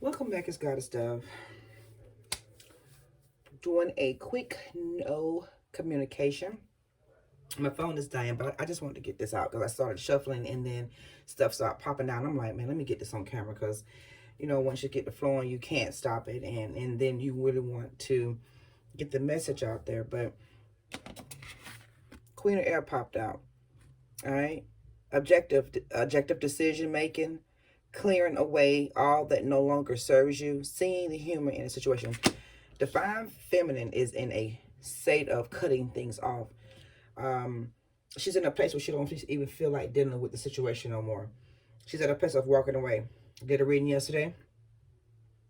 Welcome back, it's Goddess Dove. Doing a quick no communication. My phone is dying, but I just wanted to get this out because I started shuffling and then stuff started popping out. I'm like, man, let me get this on camera because, once you get the flowing, you can't stop it. And then you really want to get the message out there. But Queen of Air popped out. All right. Objective decision making, clearing away all that no longer serves you, seeing the humor in a situation. Divine Feminine is in a state of cutting things off. Um, she's in a place where she don't even feel like dealing with the situation no more. She's at a place of walking away. Did a reading yesterday.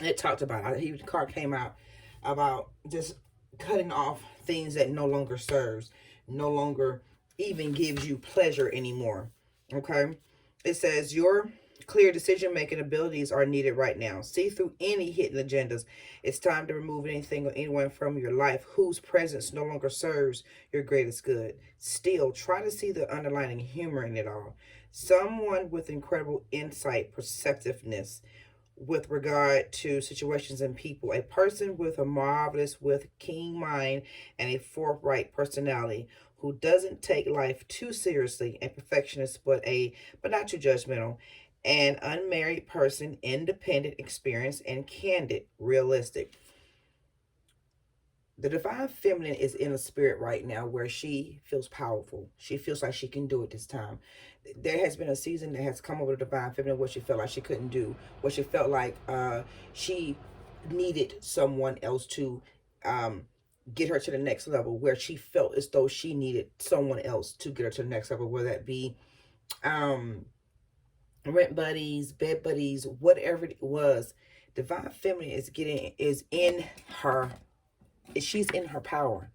It talked about it. The card came out about just cutting off things that no longer serves, no longer even gives you pleasure anymore. Okay, it says your clear decision making abilities are needed right now. See through any hidden agendas. It's time to remove anything or anyone from your life whose presence no longer serves your greatest good. Still, try to see the underlying humor in it all. Someone with incredible insight, perceptiveness with regard to situations and people. A person with a marvelous, with keen mind and a forthright personality who doesn't take life too seriously. A perfectionist, but not too judgmental. An unmarried person, independent, experienced, and candid, realistic. The divine feminine is in a spirit right now where she feels powerful. She feels like she can do it this time. There has been a season that has come over the divine feminine where she felt like she couldn't do, where she felt like she needed someone else to get her to the next level, where she felt as though she needed someone else to get her to the next level, whether that be um, rent buddies, bed buddies, whatever it was. Divine feminine is in her, she's in her power.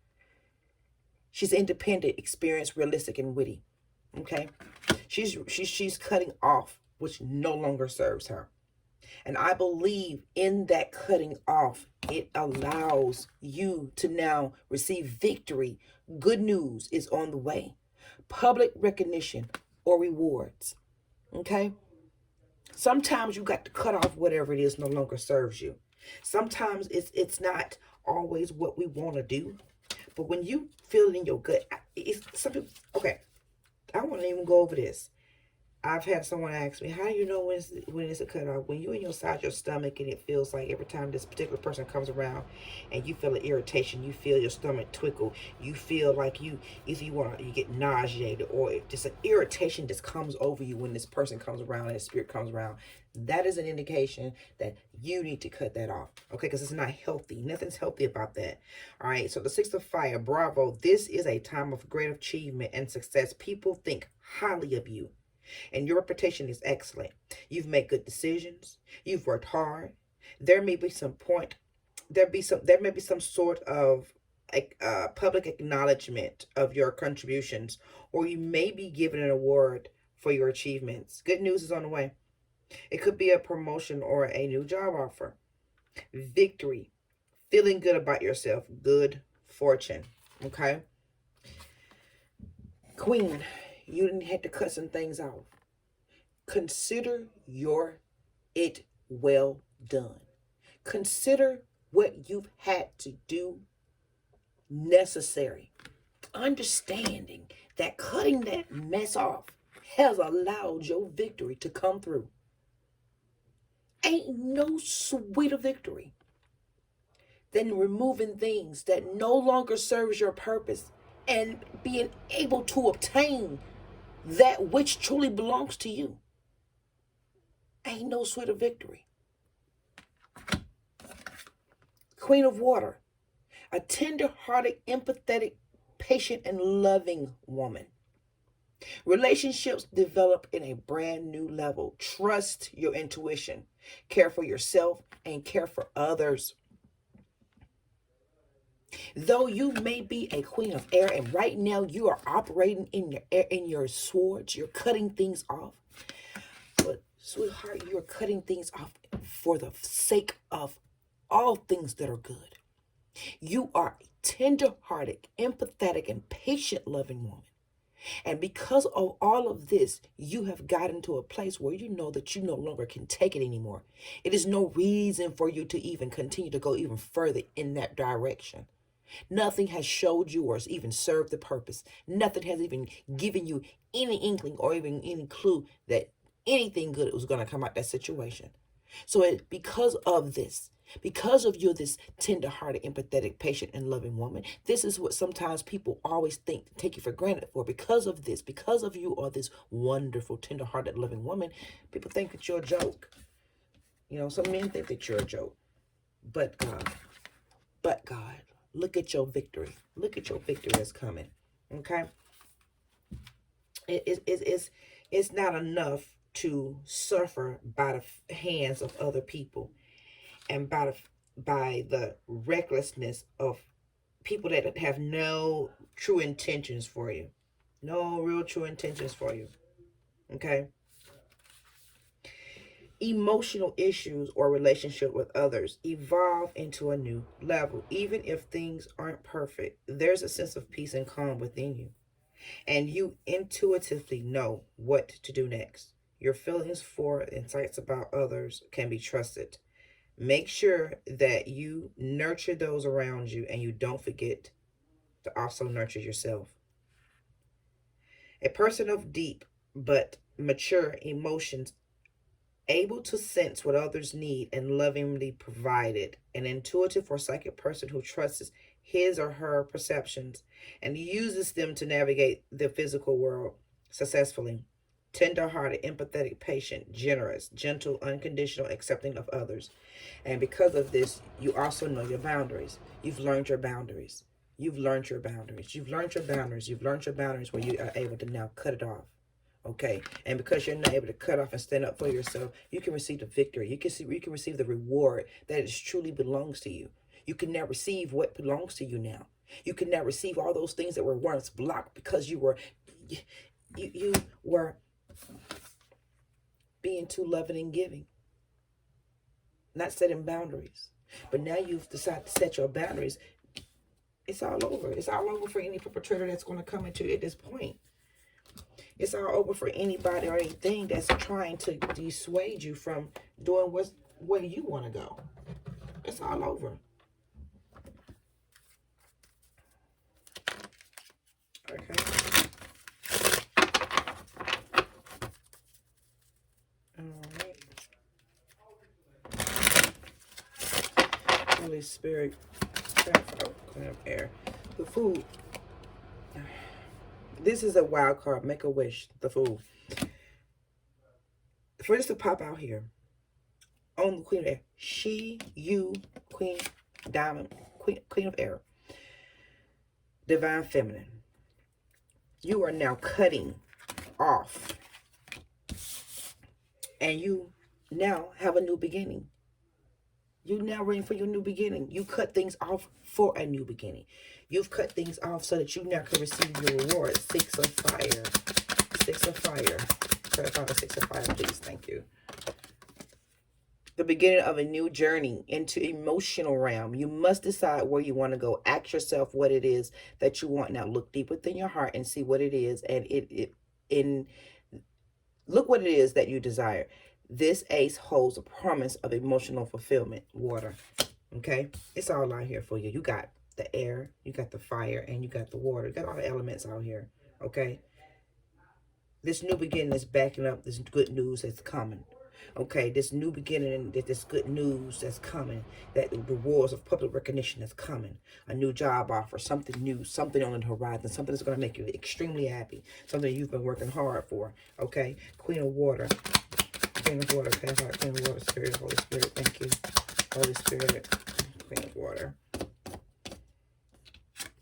She's independent, experienced, realistic, and witty. Okay, she's cutting off which no longer serves her, and I believe in that cutting off. It allows you to now receive victory. Good news is on the way. Public recognition or rewards. Okay. Sometimes you got to cut off whatever it is no longer serves you. Sometimes it's not always what we want to do, but when you feel it in your gut, it's some people. Okay, I won't even go over this. I've had someone ask me, "How do you know when it's a cutoff?" When you're inside your stomach and it feels like every time this particular person comes around, and you feel an irritation, you feel your stomach twickle, you feel like either you get nauseated or just an irritation just comes over you when this person comes around and the spirit comes around. That is an indication that you need to cut that off, okay? Because it's not healthy. Nothing's healthy about that. All right. So the Six of Fire, bravo. This is a time of great achievement and success. People think highly of you and your reputation is excellent. You've made good decisions. You've worked hard. There may be some point. There may be some sort of public acknowledgement of your contributions, or you may be given an award for your achievements. Good news is on the way. It could be a promotion or a new job offer. Victory, feeling good about yourself, good fortune. Okay, Queen, you didn't have to cut some things off. Consider your it well done. Consider what you've had to do necessary. Understanding that cutting that mess off has allowed your victory to come through. Ain't no sweeter victory than removing things that no longer serves your purpose and being able to obtain that which truly belongs to you. Ain't no sweeter victory. Queen of Water, a tender-hearted, empathetic, patient, and loving woman. Relationships develop in a brand new level. Trust your intuition. Care for yourself and care for others. Though you may be a queen of air and right now you are operating in your air, in your swords, you're cutting things off. But sweetheart, you're cutting things off for the sake of all things that are good. You are a tender-hearted, empathetic, and patient loving woman. And because of all of this, you have gotten to a place where you know that you no longer can take it anymore. It is no reason for you to even continue to go even further in that direction. Nothing has showed you or even served the purpose. Nothing has even given you any inkling or even any clue that anything good was going to come out that situation. So because of this, because of you, this tender-hearted, empathetic, patient, and loving woman, this is what sometimes people always take you for granted for. Because of this, because of you are this wonderful, tender-hearted, loving woman, people think that you're a joke. You know, some men think that you're a joke. But God, look at your victory. Look at your victory that's coming. Okay? It's not enough to suffer by the hands of other people and by the recklessness of people that have no true intentions for you. No real true intentions for you. Okay? Emotional issues or relationship with others evolve into a new level. Even if things aren't perfect, there's a sense of peace and calm within you. And you intuitively know what to do next. Your feelings for insights about others can be trusted. Make sure that you nurture those around you and you don't forget to also nurture yourself. A person of deep but mature emotions, able to sense what others need and lovingly provided. An intuitive or psychic person who trusts his or her perceptions and uses them to navigate the physical world successfully. Tender-hearted, empathetic, patient, generous, gentle, unconditional, accepting of others. And because of this, you also know your boundaries. You've learned your boundaries. You've learned your boundaries. You've learned your boundaries. You've learned your boundaries where you are able to now cut it off. Okay, and because you're not able to cut off and stand up for yourself, you can receive the victory. You can receive the reward that is truly belongs to you. You can now receive what belongs to you now. You can now receive all those things that were once blocked because you were being too loving and giving, not setting boundaries. But now you've decided to set your boundaries. It's all over. It's all over for any perpetrator that's going to come into you at this point. It's all over for anybody or anything that's trying to dissuade you from doing where you want to go. It's all over. Okay. All right. Holy Spirit, clean up air. The food. This is a wild card. Make a wish. The food. For this to pop out here on the Queen of Air. She, you, Queen, Diamond, Queen of Air. Divine Feminine. You are now cutting off. And you now have a new beginning. You now ready for your new beginning. You cut things off for a new beginning. You've cut things off so that you now can receive your reward. Six of Fire. Six of Fire. Clarify the Six of Fire, please. Thank you. The beginning of a new journey into emotional realm. You must decide where you want to go. Ask yourself what it is that you want. Now look deep within your heart and see what it is. And look what it is that you desire. This ace holds a promise of emotional fulfillment. Water. Okay? It's all out here for you. You got the air, you got the fire, and you got the water. You got all the elements out here. Okay? This new beginning is backing up this good news that's coming. Okay, this new beginning, this good news that's coming, that the rewards of public recognition is coming, a new job offer, something new, something on the horizon, something that's going to make you extremely happy, something you've been working hard for. Okay, Queen of Water, Queen of Water, Queen of Water, Spirit, Holy Spirit, thank you, Holy Spirit, Queen of Water.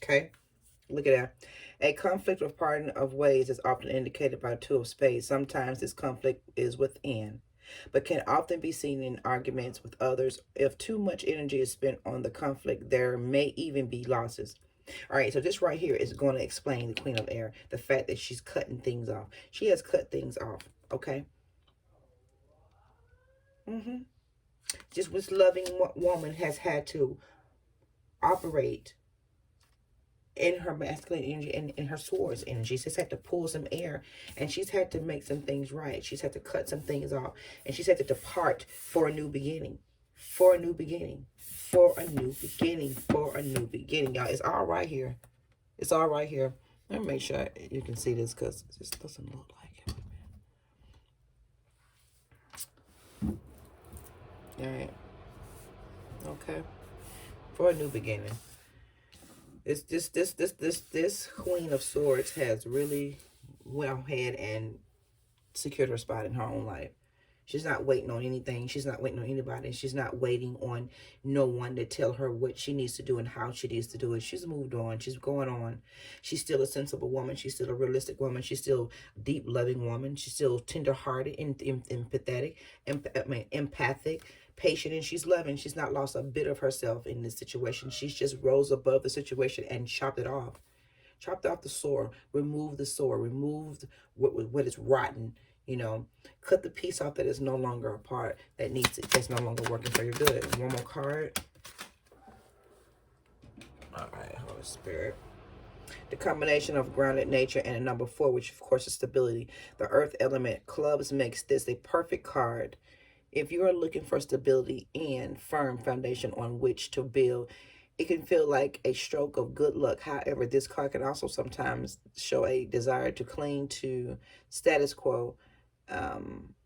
Okay, look at that. A conflict or parting of ways is often indicated by Two of Spades. Sometimes this conflict is within, but can often be seen in arguments with others. If too much energy is spent on the conflict, there may even be losses. All right, so this right here is going to explain the Queen of Air, the fact that she's cutting things off. She has cut things off, okay? Just this loving woman has had to operate in her masculine energy and in her swords energy. She's had to pull some air, and she's had to make some things right. She's had to cut some things off, and she's had to depart for a new beginning. For a new beginning. For a new beginning. For a new beginning. Y'all, it's all right here. It's all right here. Let me make sure you can see this, because this doesn't look like it. All right. Okay. For a new beginning. This Queen of Swords has really went ahead and secured her spot in her own life. She's not waiting on anything. She's not waiting on anybody. She's not waiting on no one to tell her what she needs to do and how she needs to do it. She's moved on. She's going on. She's still a sensible woman. She's still a realistic woman. She's still a deep, loving woman. She's still tender-hearted and empathetic, empathic, patient, and she's loving. She's not lost a bit of herself in this situation. She's just rose above the situation and chopped it off. Chopped off the sore. Remove the sore. Remove what is rotten. You know, cut the piece off that is no longer a part, that's no longer working for your good. One more card. All right, Holy Spirit. The combination of grounded nature and a number 4, which of course is stability. The earth element, clubs, makes this a perfect card. If you are looking for stability and firm foundation on which to build, it can feel like a stroke of good luck. However, this card can also sometimes show a desire to cling to status quo,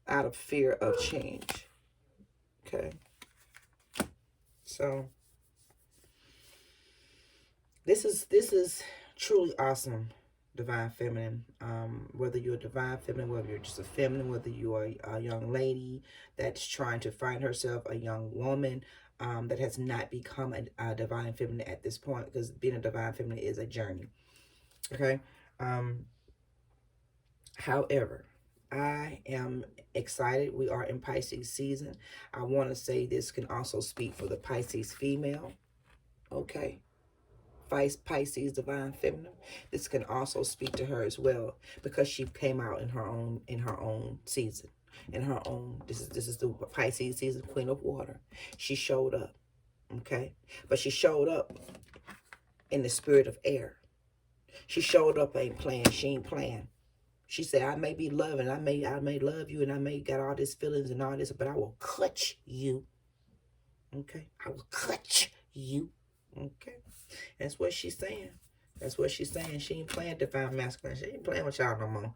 out of fear of change. Okay, so this is truly awesome, divine feminine. Whether you're a divine feminine, whether you're just a feminine, whether you are a young lady that's trying to find herself, a young woman that has not become a divine feminine at this point, because being a divine feminine is a journey. Okay. However, I am excited. We are in Pisces season. I want to say this can also speak for the Pisces female. Okay. Pisces divine feminine. This can also speak to her as well, because she came out in her own season. In her own, this is the Pisces season, Queen of Water. She showed up. Okay. But she showed up in the spirit of air. She showed up, ain't playing. She ain't playing. She said, I may be loving, I may love you, and I may got all these feelings and all this, but I will clutch you. Okay? I will clutch you. Okay? That's what she's saying. That's what she's saying. She ain't playing divine masculine. She ain't playing with y'all no more.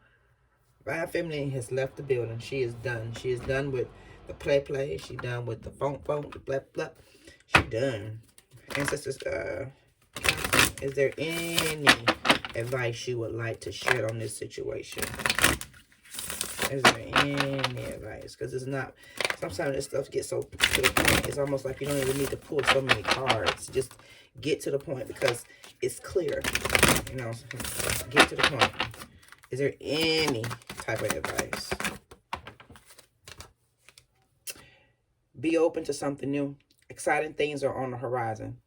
Divine feminine has left the building. She is done. She is done with the play. She done with the funk, the blah. She done. Ancestors, is there any advice you would like to share on this situation? Is there any advice? Because it's not, sometimes this stuff gets so to the point, it's almost like you don't even need to pull so many cards. Just get to the point, because it's clear. You know, get to the point. Is there any type of advice? Be open to something new. Exciting things are on the horizon.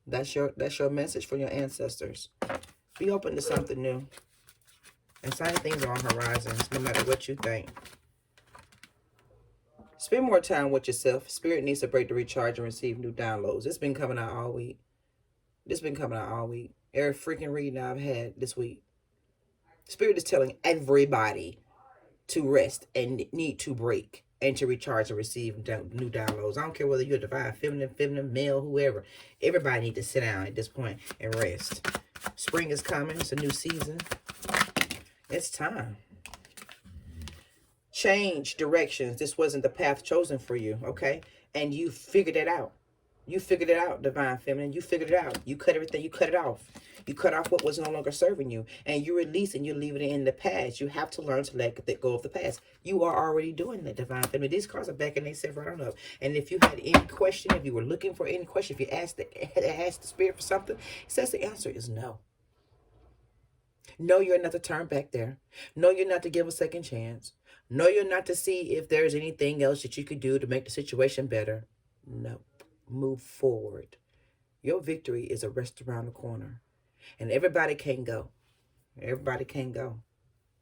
That's your message for your ancestors. Be open to something new. Exciting things are on horizons, no matter what you think. Spend more time with yourself. Spirit needs a break to recharge and receive new downloads. It's been coming out all week. Every freaking reading I've had this week. Spirit is telling everybody to rest and need to break and to recharge and receive new downloads. I don't care whether you're divine, feminine, male, whoever. Everybody needs to sit down at this point and rest. Spring is coming. It's a new season. It's time. Change directions. This wasn't the path chosen for you, okay? And you figured it out. You figured it out, divine feminine. You figured it out. You cut everything. You cut it off. You cut off what was no longer serving you. And you release and you leave it in the past. You have to learn to let go of the past. You are already doing that, divine feminine. These cards are backing themselves right on up. And if you had any question, if you were looking for any question, if you asked the spirit for something, it says the answer is no. No, you're not to turn back there. No, you're not to give a second chance. No, you're not to see if there's anything else that you could do to make the situation better. No. Move forward. Your victory is a rest around the corner. And everybody can go. Everybody can go.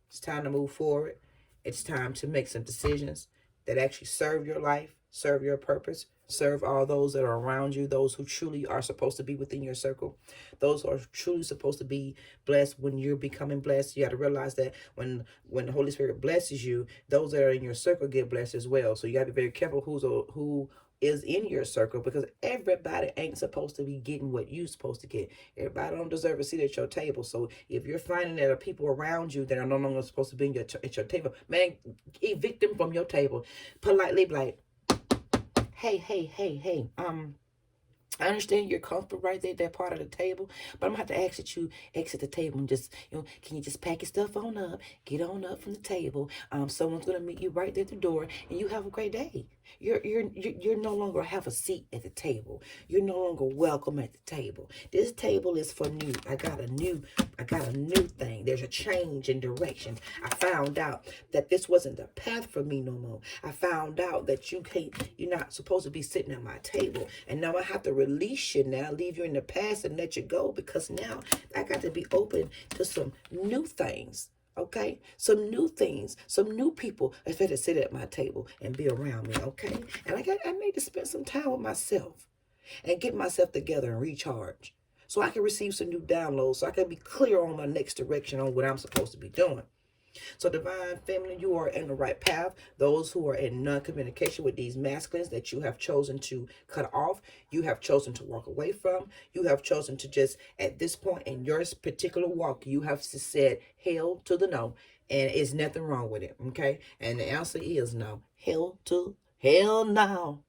It's time to move forward. It's time to make some decisions that actually serve your life, serve your purpose, serve all those that are around you, those who truly are supposed to be within your circle, those who are truly supposed to be blessed. When you're becoming blessed, you got to realize that when the Holy Spirit blesses you, those that are in your circle get blessed as well. So you got to be very careful who is in your circle, because everybody ain't supposed to be getting what you're supposed to get. Everybody don't deserve a seat at your table. So if you're finding that there are people around you that are no longer supposed to be at your table, man, evict them from your table. Politely be like, hey, I understand you're comfortable right there, that part of the table, but I'm gonna have to ask that you exit the table and just, can you just pack your stuff on up, get on up from the table. Someone's gonna meet you right there at the door, and you have a great day. You're no longer have a seat at the table. You're no longer welcome at the table. This table is for new. I got a new thing. There's a change in direction. I found out that this wasn't the path for me no more. I found out that you're not supposed to be sitting at my table. And now I have to release you now, leave you in the past and let you go, because now I got to be open to some new things. Okay, some new things, some new people that's to sit at my table and be around me. Okay, and I need to spend some time with myself and get myself together and recharge, so I can receive some new downloads, so I can be clear on my next direction on what I'm supposed to be doing. So divine feminine, you are in the right path. Those who are in non-communication with these masculines that you have chosen to cut off, you have chosen to walk away from, you have chosen to just, at this point in your particular walk, you have said hell to the no, and it's nothing wrong with it, okay? And the answer is no. Hell no.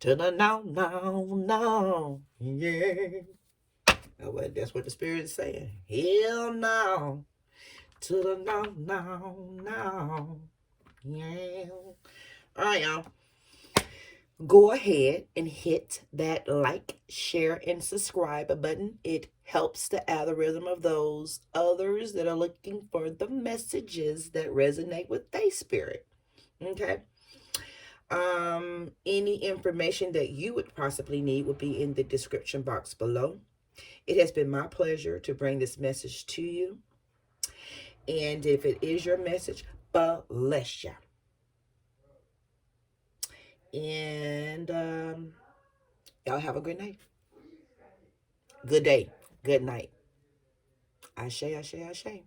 To the no, no, no. Yeah. That's what the Spirit is saying. Hell no. To the no, no, no. Yeah. All right, y'all. Go ahead and hit that like, share, and subscribe button. It helps the algorithm of those others that are looking for the messages that resonate with their spirit. Okay. Any information that you would possibly need will be in the description box below. It has been my pleasure to bring this message to you. And if it is your message, bless you. And y'all have a good night. Good day. Good night. Ashe, ashe, ashe.